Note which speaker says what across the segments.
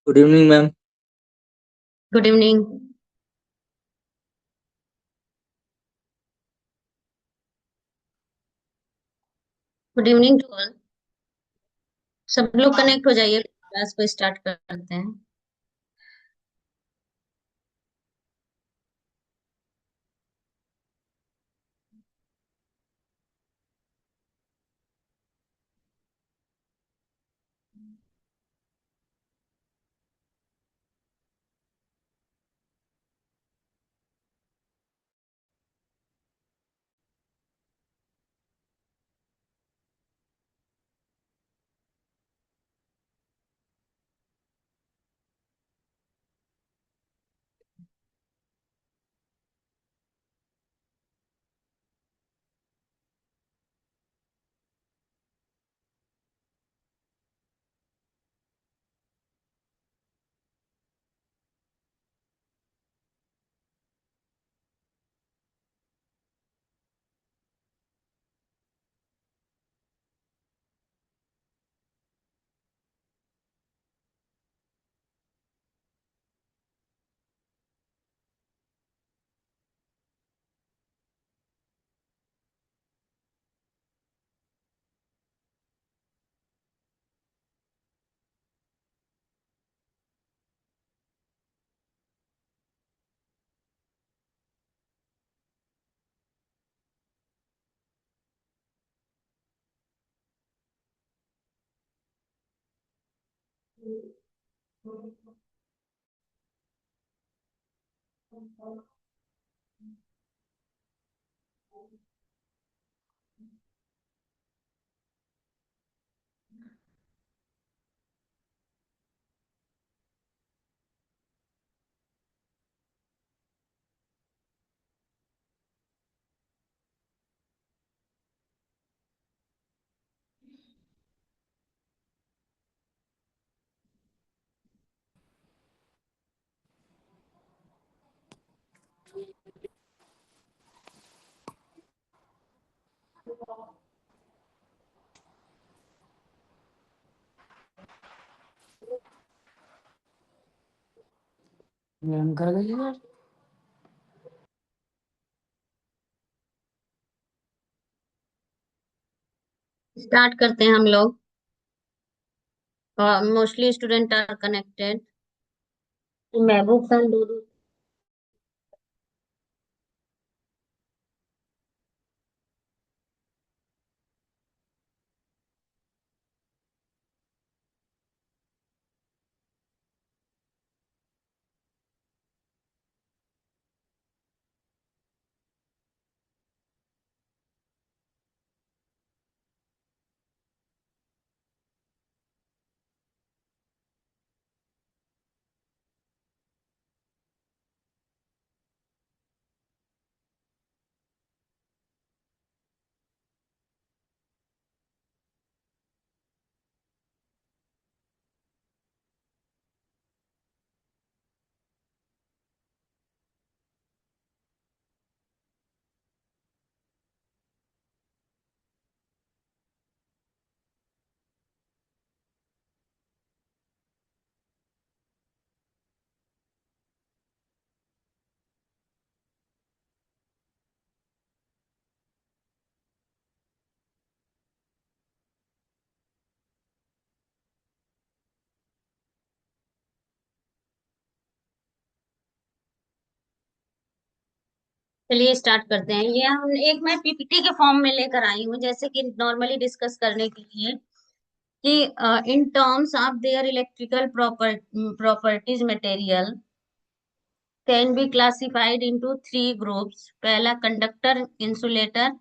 Speaker 1: Good evening ma'am.
Speaker 2: Good evening. Good evening to all. सब लोग connect हो जाइए, क्लास को स्टार्ट करते हैं।
Speaker 1: मैम कर गई है।
Speaker 2: स्टार्ट करते हैं हम लोग। Mostly student are connected. Mehboob Khan डूडू। चलिए स्टार्ट करते हैं। ये हम एक मैं पीपीटी के फॉर्म में लेकर आई हूँ, जैसे कि नॉर्मली डिस्कस करने के लिए कि in terms of their electrical properties material can be classified into three groups. पहला conductor, insulator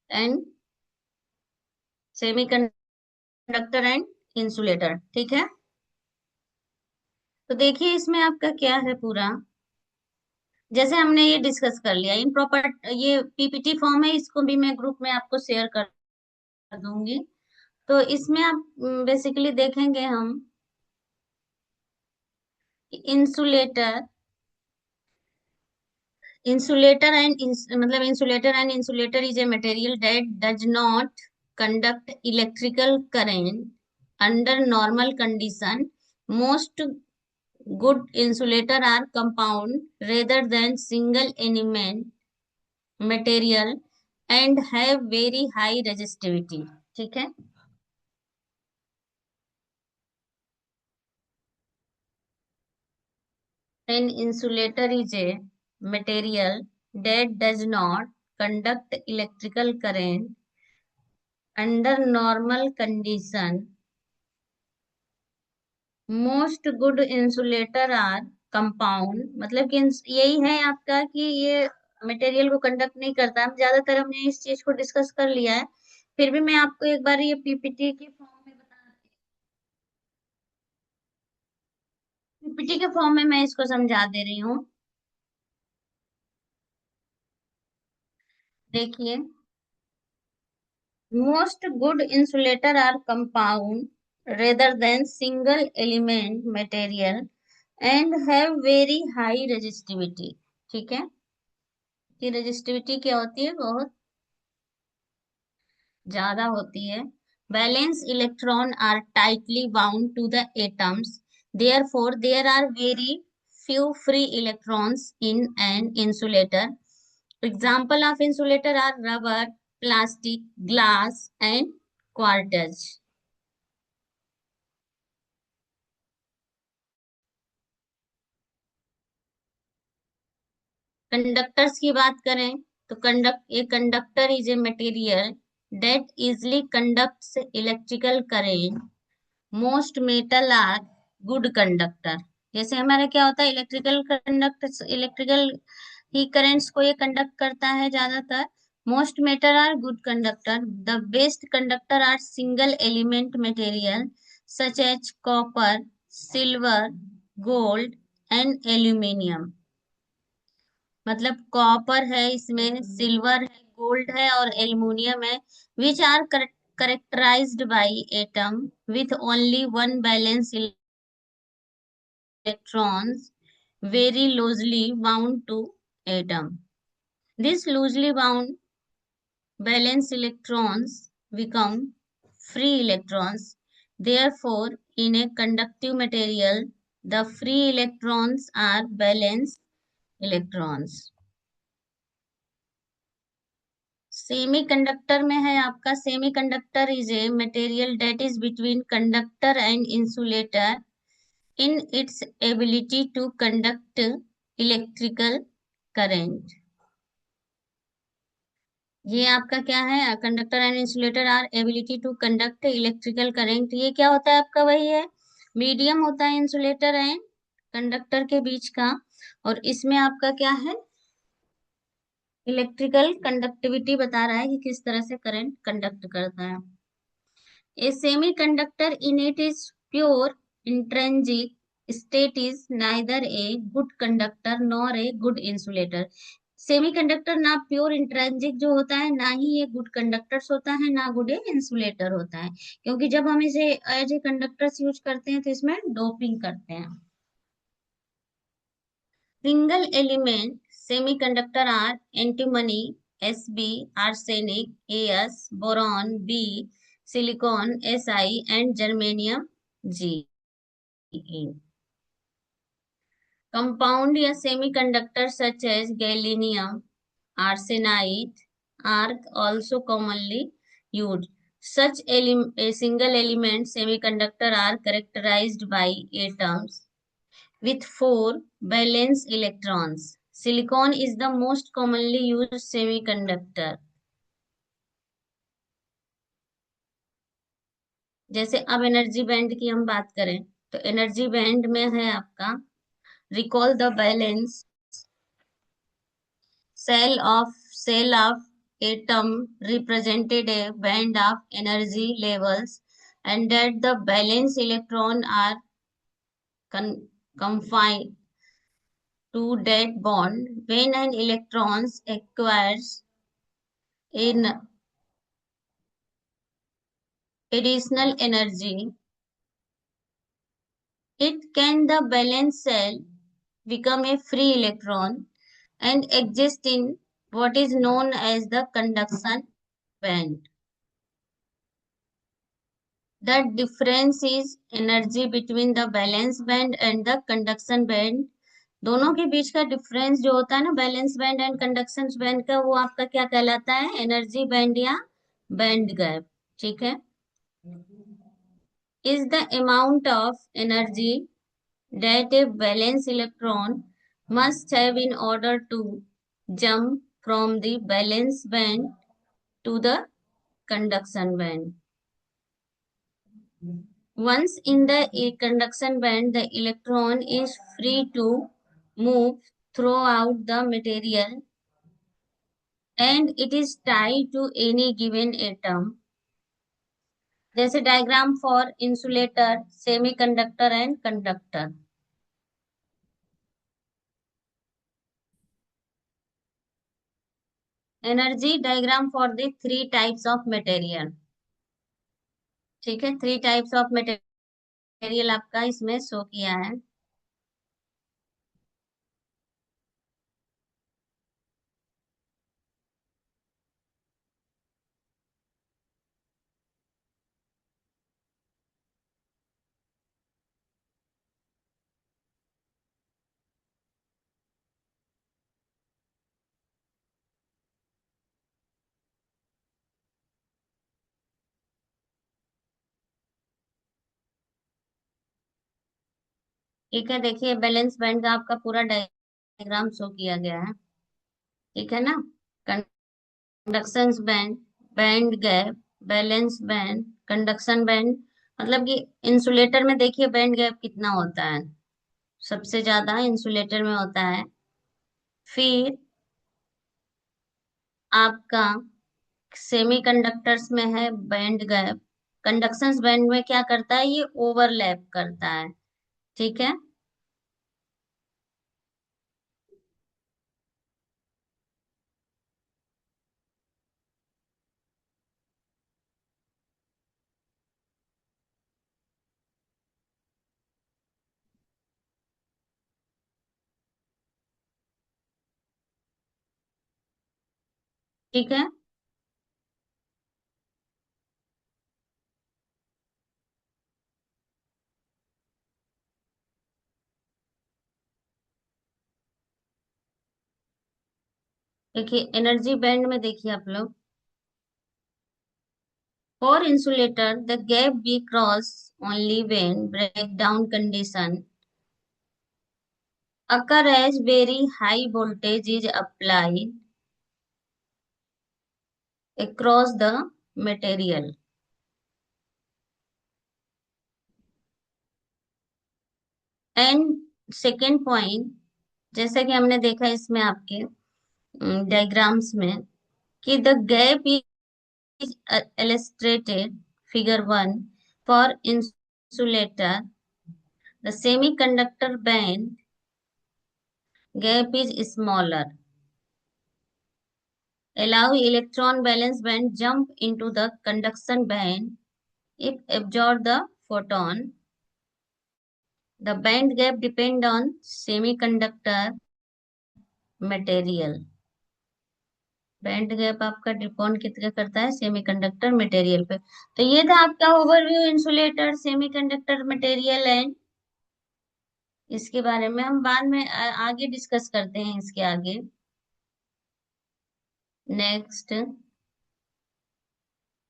Speaker 2: and semiconductor and insulator. ठीक है, तो देखिए इसमें आपका क्या है पूरा। जैसे हमने ये डिस्कस कर लिया, इन प्रॉपर ये पीपीटी फॉर्म है, इसको भी मैं ग्रुप में आपको शेयर कर दूंगी। तो इसमें आप बेसिकली देखेंगे हम insulator insulator is a material that does not conduct electrical current under normal condition, most good insulator are compound rather than single element material and have very high resistivity. ठीक है. An insulator is a material that does not conduct electrical current under normal condition. Most good insulator are compound, मतलब कि यही है आपका कि ये material को कंडक्ट नहीं करता. हम ज्यादातर हमने इस चीज को डिस्कस कर लिया है, फिर भी मैं आपको एक बार ये पीपीटी के फॉर्म में पीपीटी के फॉर्म में मैं इसको समझा दे रही हूँ. देखिए, most good insulator are compound rather than single element material and have very high resistivity. ठीक है, कि रेजिस्टिविटी क्या होती है, बहुत ज्यादा होती है. Valence electron are tightly bound to the atoms, therefore there are very few free electrons in an insulator. Example of insulator are rubber, plastic, glass and quartz. Conductors की बात करें तो conductor is a material that easily conducts electrical current. Most metal are good conductor. जैसे हमारा क्या होता है, electrical ही currents को ये कंडक्ट करता है ज्यादातर. Most metal are good conductor. The best conductor are single element material such as copper, silver, gold and aluminium. मतलब कॉपर है, इसमें सिल्वर है, गोल्ड है और एल्युमिनियम है. Which are characterized by atom with only one valence electrons very loosely bound to atom. These loosely bound valence electrons become free electrons. Therefore, in a conductive material, the free electrons are valence electrons. Semiconductor में है आपका, semiconductor is a material that is between conductor and insulator in its ability to conduct electrical current. ये आपका क्या है, conductor and insulator are ability to conduct electrical current. ये क्या होता है आपका, वही है, मीडियम होता है इंसुलेटर एंड कंडक्टर के बीच का. और इसमें आपका क्या है, इलेक्ट्रिकल कंडक्टिविटी बता रहा है कि किस तरह से करंट कंडक्ट करता है. A semiconductor in it is pure intrinsic state is neither a good conductor nor a good insulator. Semiconductor ना प्योर इंट्रेंसिक जो होता है, ना ही ये गुड कंडक्टर्स होता है, ना गुड इंसुलेटर होता है. क्योंकि जब हम इसे एज ए कंडक्टर्स यूज करते हैं तो इसमें डोपिंग करते हैं. Single element semiconductor are antimony, Sb, arsenic, As, boron, B, silicon, Si and germanium, Ge. Compound या semiconductor such as gallium, arsenide are also commonly used. Such a single element semiconductor are characterized by atoms with 4 valence electrons. Silicon is the most commonly used semiconductor. जैसे अब energy band की हम बात करें तो energy band में है आपका, recall the balance cell of atom represented a band of energy levels and that the valence electron are confined to that bond. When an electron acquires an additional energy, it can the valence cell become a free electron and exist in what is known as the conduction band. The difference is energy between the valence band and the conduction band. दोनों के बीच का difference जो होता है ना, valence band and conduction band का, वो आपका क्या कहलाता है? एनर्जी बैंड या बैंड गैप। ठीक है। Is the amount of energy that a valence electron must have in order to jump from the valence band to the conduction band. Once in the conduction band, the electron is free to move throughout the material and it is tied to any given atom. जैसे diagram for insulator, semiconductor and conductor. Energy diagram for the three types of material. ठीक है, three types of material आपका इसमें show किया है। ठीक है, देखिए बैलेंस बैंड का आपका पूरा डायग्राम शो किया गया है। ठीक है ना। Conduction band, band gap, balance band, conduction band. मतलब कि इंसुलेटर में देखिए बैंड गैप कितना होता है, सबसे ज्यादा इंसुलेटर में होता है। फिर आपका सेमीकंडक्टर्स में है बैंड गैप। कंडक्शन बैंड में क्या करता है? ये ओवरलैप करता है। ठीक है। ठीक है। देखिए एनर्जी बैंड में देखिए आप लोग, for insulator, the gap be crossed only when breakdown condition occur as very high voltage is applied across the material. And second point, जैसा कि हमने देखा इसमें आपके डायग्राम्स में, कि the gap is illustrated figure 1 for insulator. The semiconductor band gap is smaller. Allow electron valence band jump into the conduction band if absorb the photon. The band gap depend on semiconductor material. Band gap आपका depend कितने करता है? Semiconductor material पे। तो ये था आपका overview insulator, semiconductor material and इसके बारे में हम बाद में आगे डिस्कस करते हैं इसके आगे। नेक्स्ट,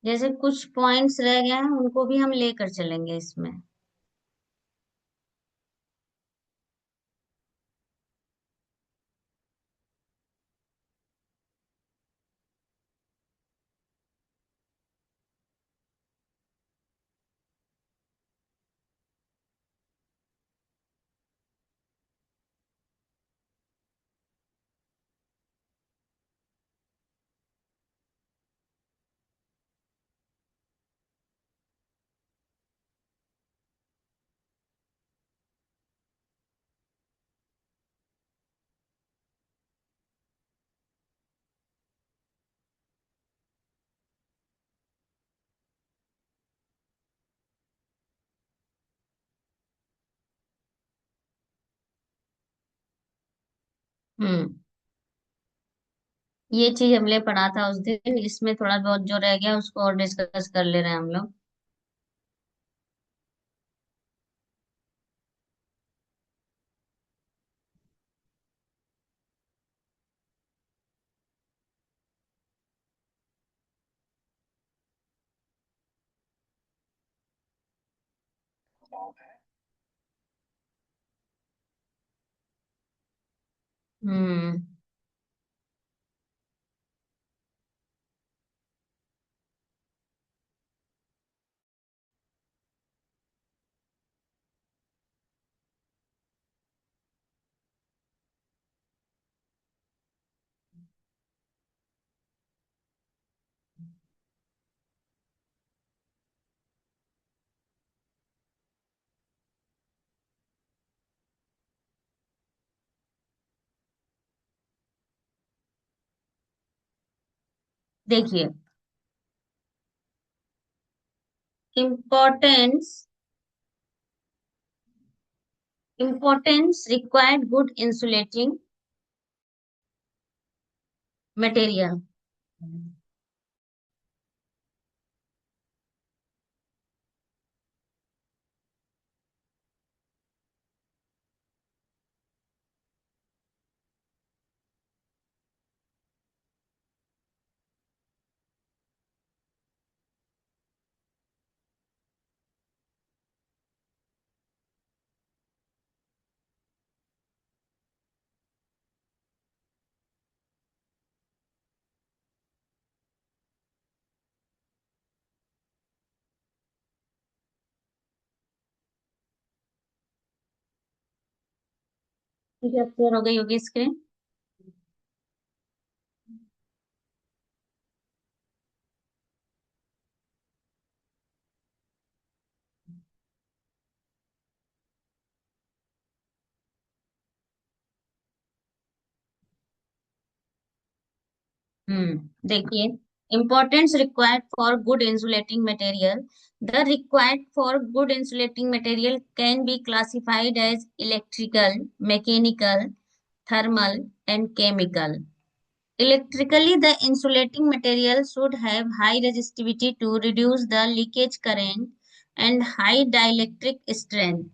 Speaker 2: जैसे कुछ पॉइंट्स रह गए हैं उनको भी हम लेकर चलेंगे इसमें। हम्म, ये चीज हमने पढ़ा था उस दिन, इसमें थोड़ा बहुत जो रह गया उसको और डिस्कस कर ले रहे हैं हम लोग। हम्म। देखिए, importance importance required good insulating material. ठीक है, क्लियर हो गई होगी स्क्रीन। देखिए, importance required for good insulating material. The required for good insulating material can be classified as electrical, mechanical, thermal, and chemical. Electrically, the insulating material should have high resistivity to reduce the leakage current and high dielectric strength.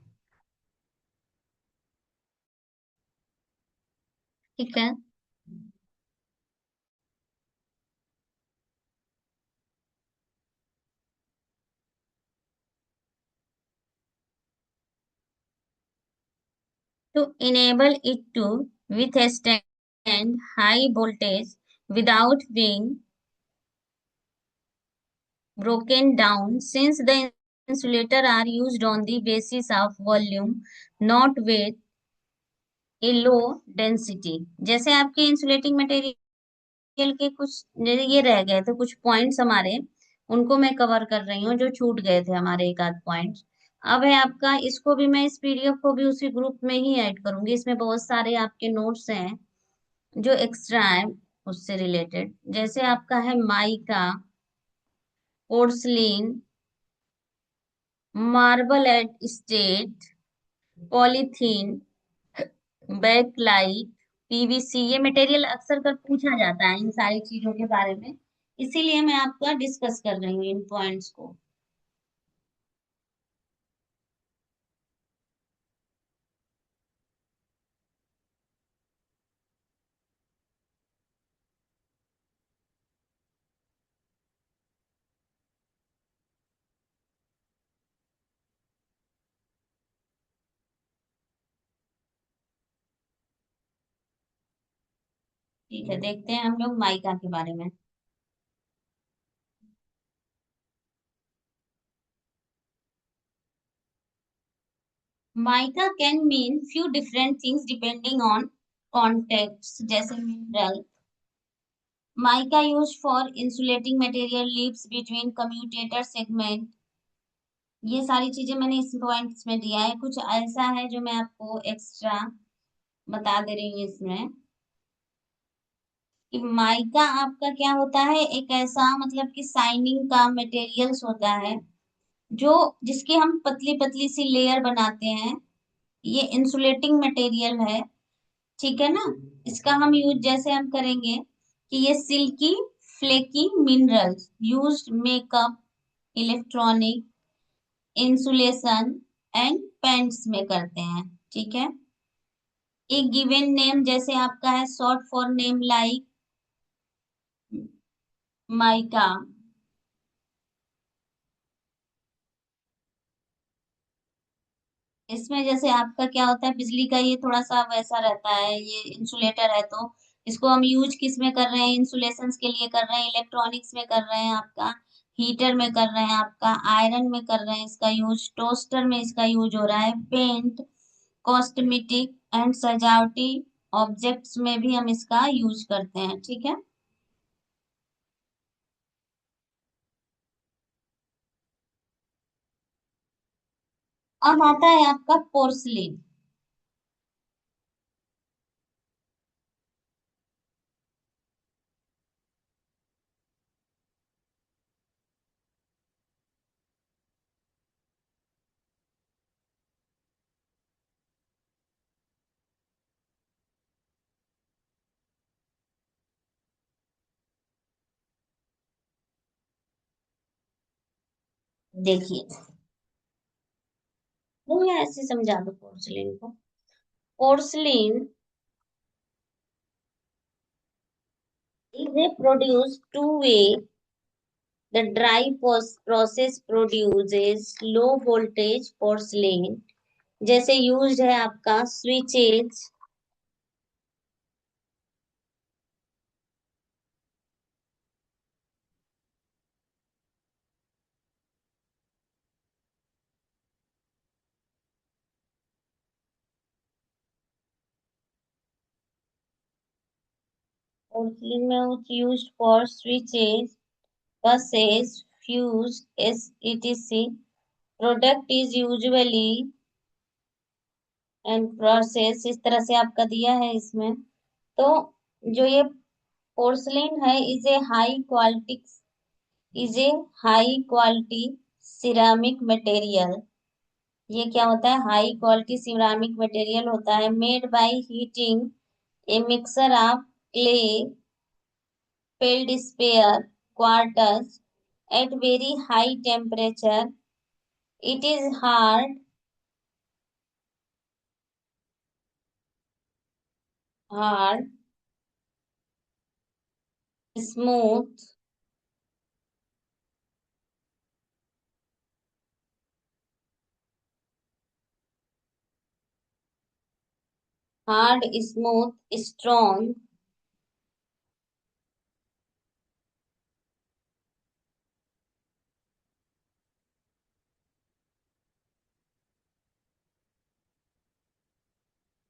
Speaker 2: ठीक है। To enable it to withstand high voltage without being broken down, since the insulator are used on the basis of volume, not weight, a low density। जैसे आपके insulating material के कुछ जैसे ये रह गए थे कुछ पॉइंट्स हमारे, उनको मैं कवर कर रही हूँ जो छूट गए थे हमारे एक आध पॉइंट। अब है आपका, इसको भी मैं इस पीडीएफ को भी उसी ग्रुप में ही ऐड करूंगी, इसमें बहुत सारे आपके नोट्स हैं जो एक्स्ट्रा है उससे रिलेटेड। जैसे आपका है mica, porcelain, marble at slate, polythene, bakelite, PVC, ये मटेरियल अक्सर कर पूछा जाता है इन सारी चीजों के बारे में, इसीलिए मैं आपका डिस्कस कर रही हूँ इन पॉइंट्स को। ठीक है, देखते हैं हम लोग माइका के बारे में। Mica can mean few different things depending on context. जैसे mineral, mica use for insulating material lives between commutator segment. ये सारी चीजें मैंने इस पॉइंट्स में दिया है, कुछ ऐसा है जो मैं आपको एक्स्ट्रा बता दे रही हूँ इसमें कि माइका आपका क्या होता है, एक ऐसा मतलब कि साइनिंग का मटेरियल्स होता है जो जिसकी हम पतली पतली सी लेयर बनाते हैं। ये इंसुलेटिंग मटेरियल है, ठीक है ना। इसका हम यूज जैसे हम करेंगे कि ये silky flaky minerals used makeup, electronic, insulation and paints में करते हैं, ठीक है। एक गिवन नेम जैसे आपका है short for name like mica. इसमें जैसे आपका क्या होता है, बिजली का ये थोड़ा सा वैसा रहता है, ये इंसुलेटर है तो इसको हम यूज किस में कर रहे हैं, इंसुलेशंस के लिए कर रहे हैं, इलेक्ट्रॉनिक्स में कर रहे हैं आपका, हीटर में कर रहे हैं आपका, आयरन में कर रहे हैं इसका यूज, टोस्टर में इसका यूज हो रहा है, पेंट, कॉस्मेटिक एंड सजावटी ऑब्जेक्ट्स में भी हम इसका यूज करते हैं, ठीक है। अब आता है आपका पोर्सलिन। देखिए, वो मैं ऐसे समझा दो पोर्सलिन को। Porcelain is a produce two way. The dry process produces low voltage porcelain, जैसे यूज्ड है आपका स्विचेज, पोर्सलिन में used for switches, buses, fuse, etc. Product is usually and process, इस तरह से आपका दिया है इसमें। तो जो ये पोर्सलिन है, is a high quality ceramic material. ये क्या होता है, हाई क्वालिटी सिरामिक मटेरियल होता है, made by heating a mixer of clay, feldspar, quartz at very high temperature. It is hard, smooth, strong,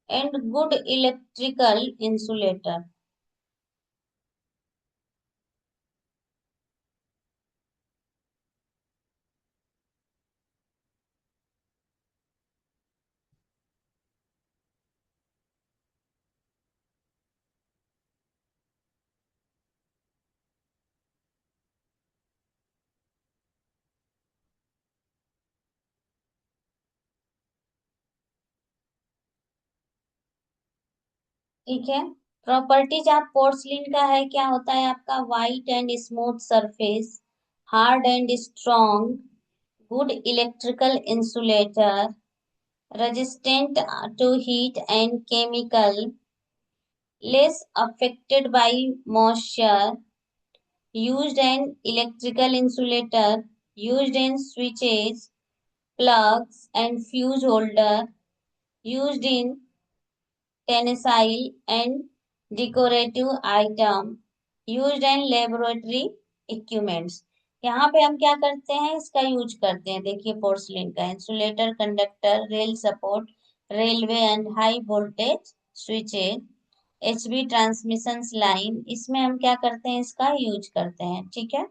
Speaker 2: and good electrical insulator। ठीक है। Properties आप porcelain का है, क्या होता है आपका, white and smooth surface, hard and strong, good electrical insulator, resistant to heat and chemical, less affected by moisture, used an electrical insulator, used in switches, plugs and fuse holder, used in tensile and decorative item, used in laboratory equipments। यहाँ पे हम क्या करते हैं, इसका use करते हैं, देखिए पोर्सलिन का insulator, conductor, rail support, railway and high voltage switches, HV transmission line, इसमें हम क्या करते हैं, इसका यूज करते हैं, ठीक है।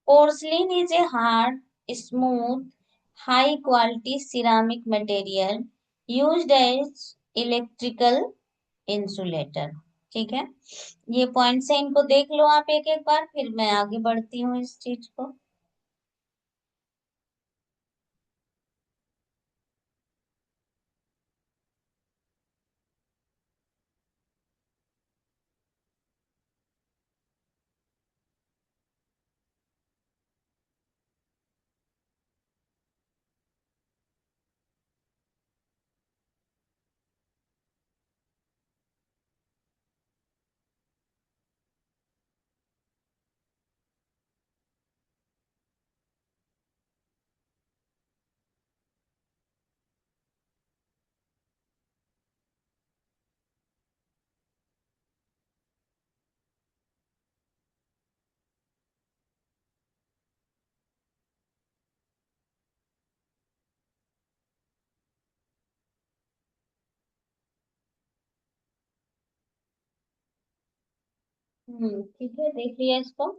Speaker 2: Porcelain is a hard, smooth, high quality ceramic material used as electrical insulator। ठीक है, ये पॉइंट से इनको देख लो आप एक एक बार, फिर मैं आगे बढ़ती हूँ इस चीज को। ठीक है, देख लिया इसको।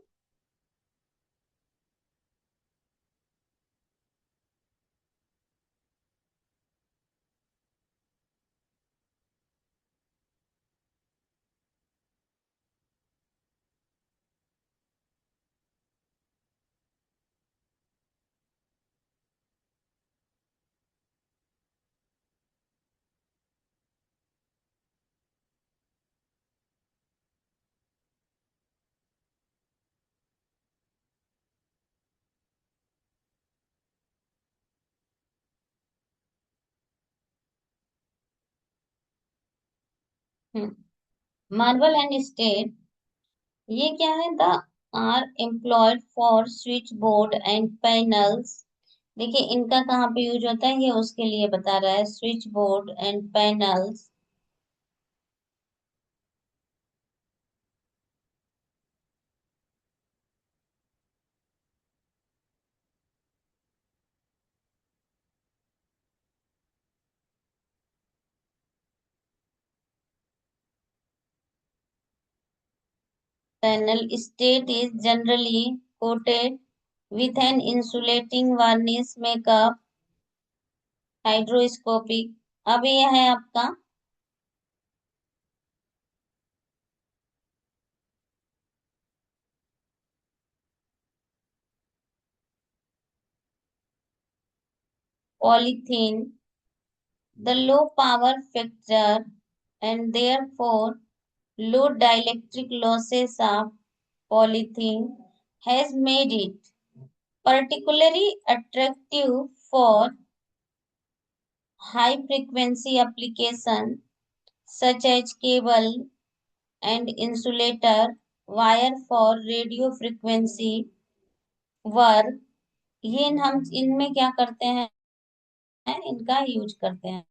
Speaker 2: मार्बल एंड स्टेट, ये क्या है? They are employed for switchboard and panels. देखिए इनका कहाँ पे यूज होता है, ये उसके लिए बता रहा है, switchboard and panels. Panel slate is generally coated with an insulating varnish makeup hygroscopic. अब ये है आपका polythene. The low power factor and therefore low dielectric losses of polythene has made it particularly attractive for high frequency application such as cable and insulator wire for radio frequency work। ये हम इनमें क्या करते हैं, इनका use करते हैं।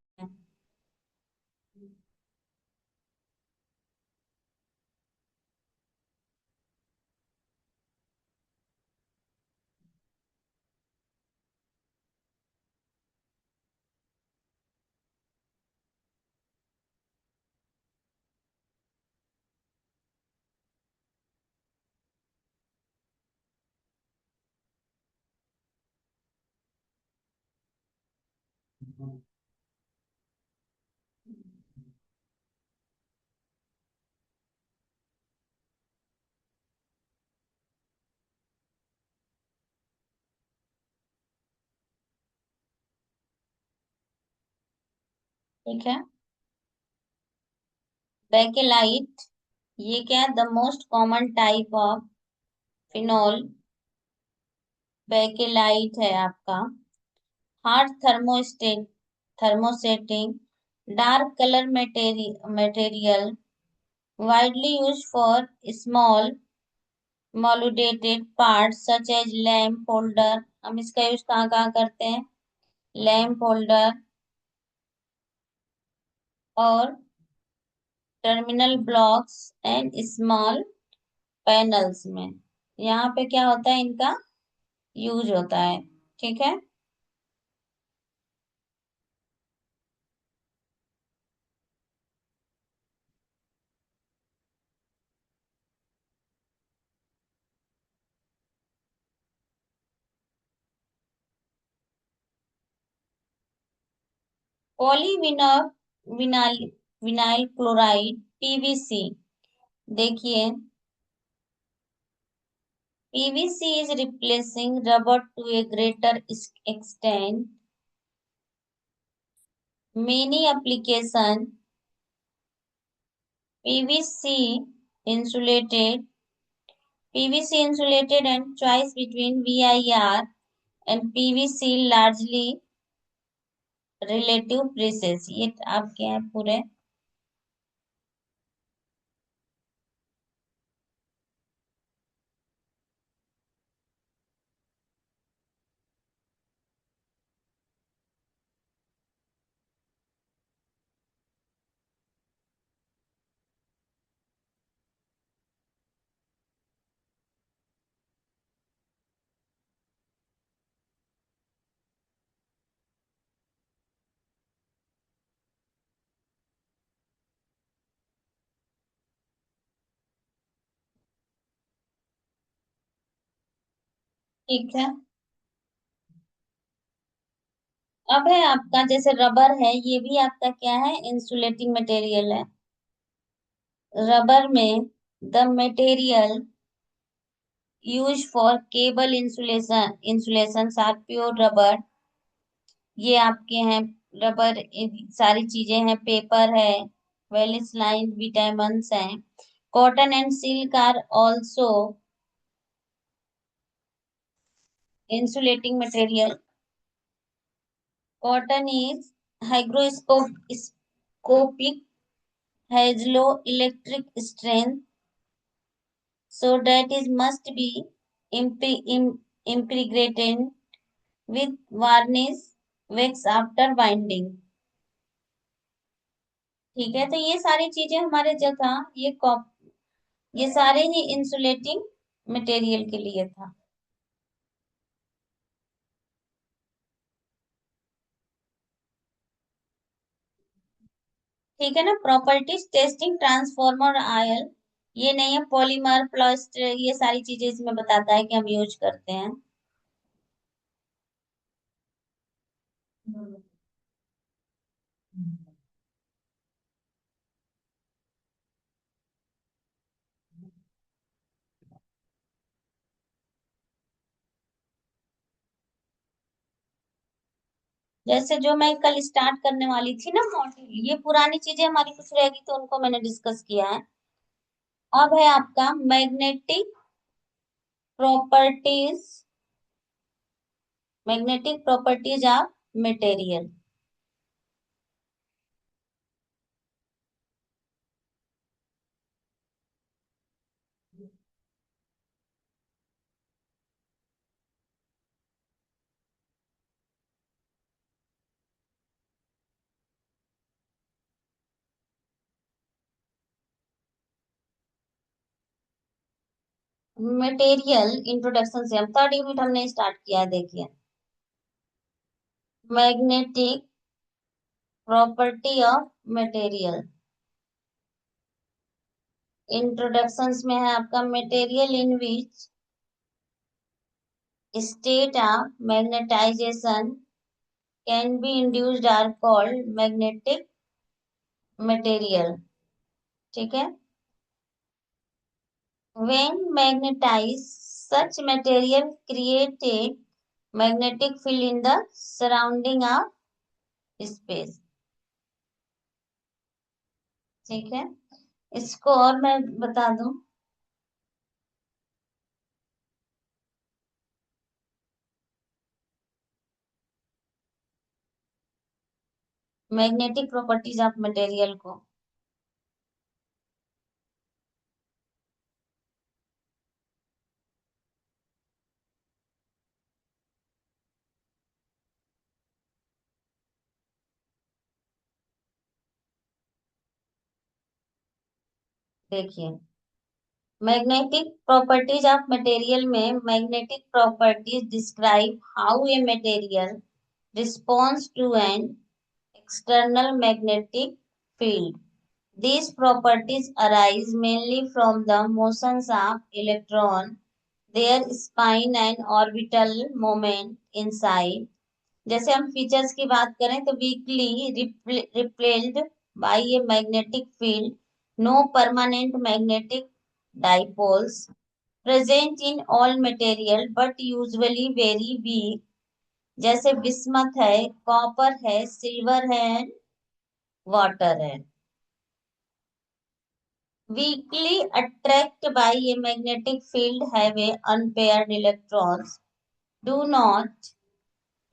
Speaker 2: ठीक है, बेकेलाइट, ये क्या है? The most common type of phenol bakelite है आपका। Hard thermostat thermosetting dark colour material widely used for small moulded parts such as lamp holder. हम इसका यूज कहाँ कहाँ करते हैं? लैम्प होल्डर और terminal blocks and small panels में, यहाँ पे क्या होता है, इनका यूज होता है। ठीक है, polyvinyl vinyl vinyl chloride PVC. देखिए PVC is replacing rubber to a greater extent many application PVC insulated PVC insulated and choice between VIR and PVC largely relative process। ये आपके हैं पूरे। ठीक है। अब है आपका जैसे रबर है, ये भी आपका क्या है, इंसुलेटिंग मटेरियल है। रबर में the material use for cable insulation are pure rubber. ये आपके हैं रबर, सारी चीजें हैं, पेपर है, वेलिस लाइन, विटामिन्स हैं। Cotton and silk are also insulating material. Cotton is hygroscopic, has low electric strength, so that it must be impregnated with varnish wax after binding. ठीक है, तो ये सारी चीजें हमारे जो था, ये सारे ही इंसुलेटिंग मटेरियल के लिए था। ठीक है ना। प्रॉपर्टीज टेस्टिंग ट्रांसफॉर्मर आयल, ये नहीं है, पॉलीमर प्लास्टर, ये सारी चीजें इसमें बताता है कि हम यूज करते हैं। जैसे जो मैं कल स्टार्ट करने वाली थी ना मॉड्यूल, ये पुरानी चीजें हमारी कुछ रहेगी तो उनको मैंने डिस्कस किया है। अब है आपका magnetic properties, magnetic properties of material. Material introduction से हम थर्ड यूनिट हमने स्टार्ट किया है, देखिए। Magnetic property of material, introductions में है आपका material in which state of magnetisation can be induced are called magnetic material. ठीक है। when magnetized, such material create a magnetic field in the surrounding of space। ठीक है, इसको और मैं बता दूं। मैग्नेटिक प्रॉपर्टीज ऑफ मटेरियल को देखिए। मैग्नेटिक प्रॉपर्टीज ऑफ मटेरियल में magnetic properties describe how a material response to an external magnetic field. These properties arise mainly from the motions of electron, their spin and orbital moment inside। जैसे हम features की बात करें तो weakly repelled by a magnetic field, no permanent magnetic dipoles, present in all material but usually very weak. जैसे bismuth है, copper है, silver है, वाटर है। Weakly attracted by a magnetic field have a unpaired electrons, do not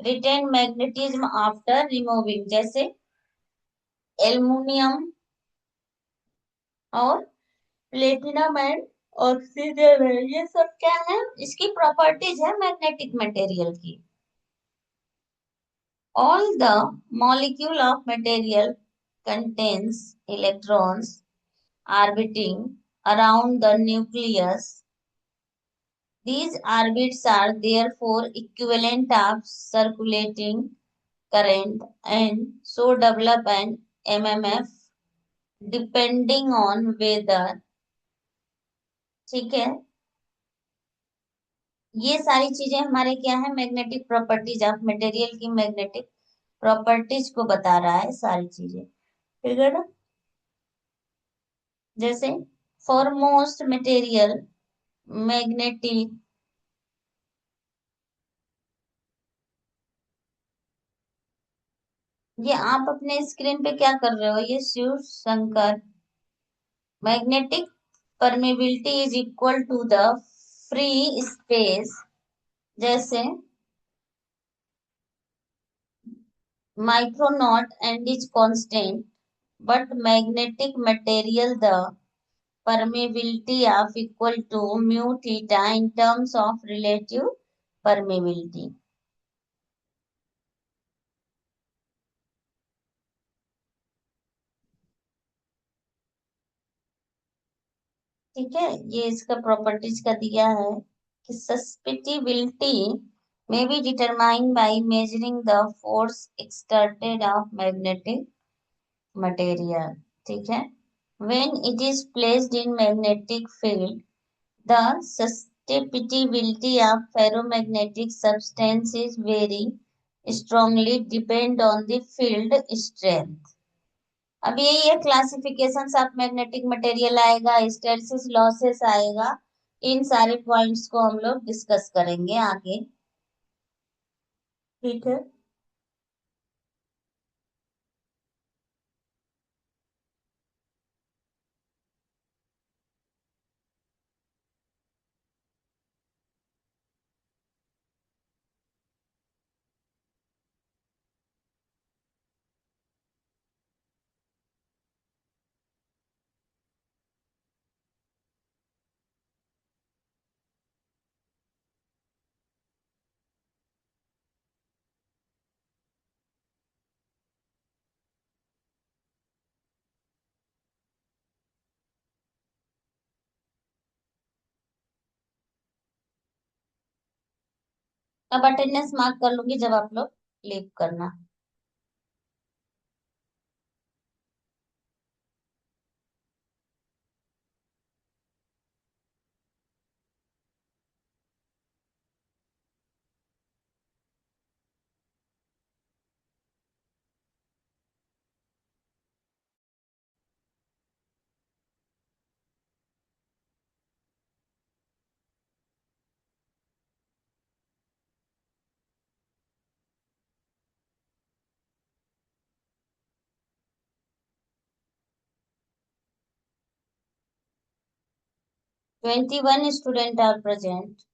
Speaker 2: retain magnetism after removing। जैसे aluminium और platinum and oxygen है, ये सब क्या है, इसकी प्रॉपर्टीज है मैग्नेटिक मटेरियल की। All the molecule of material contains electrons orbiting around the nucleus. These orbits are therefore equivalent of circulating current and so develop an MMF depending on whether। ठीक है, ये सारी चीजें हमारे क्या है, मैग्नेटिक प्रॉपर्टीज ऑफ मटेरियल की magnetic properties को बता रहा है सारी चीजें, ठीक है ना। जैसे फॉर मोस्ट मटेरियल मैग्नेटिक, ये आप अपने स्क्रीन पे क्या कर रहे हो, ये Shiv Shankar, magnetic permeability is equal to the free space, जैसे micronaut and is constant, but magnetic material the permeability of equal to mu theta in terms of relative permeability. ठीक है, ये इसका प्रॉपर्टीज का दिया है कि सस्पिटिबिलिटी may be determined by measuring the force exerted of magnetic material, ठीक है, when it is placed in magnetic field. The susceptibility of ferromagnetic substances vary strongly depend on the field strength. अब यही है classification of magnetic material आएगा, hysteresis losses आएगा, इन सारे points को हम लोग डिस्कस करेंगे आगे, ठीक है। अब अटेंडेंस मार्क कर लूंगी जब आप लोग लीव करना। One student are present.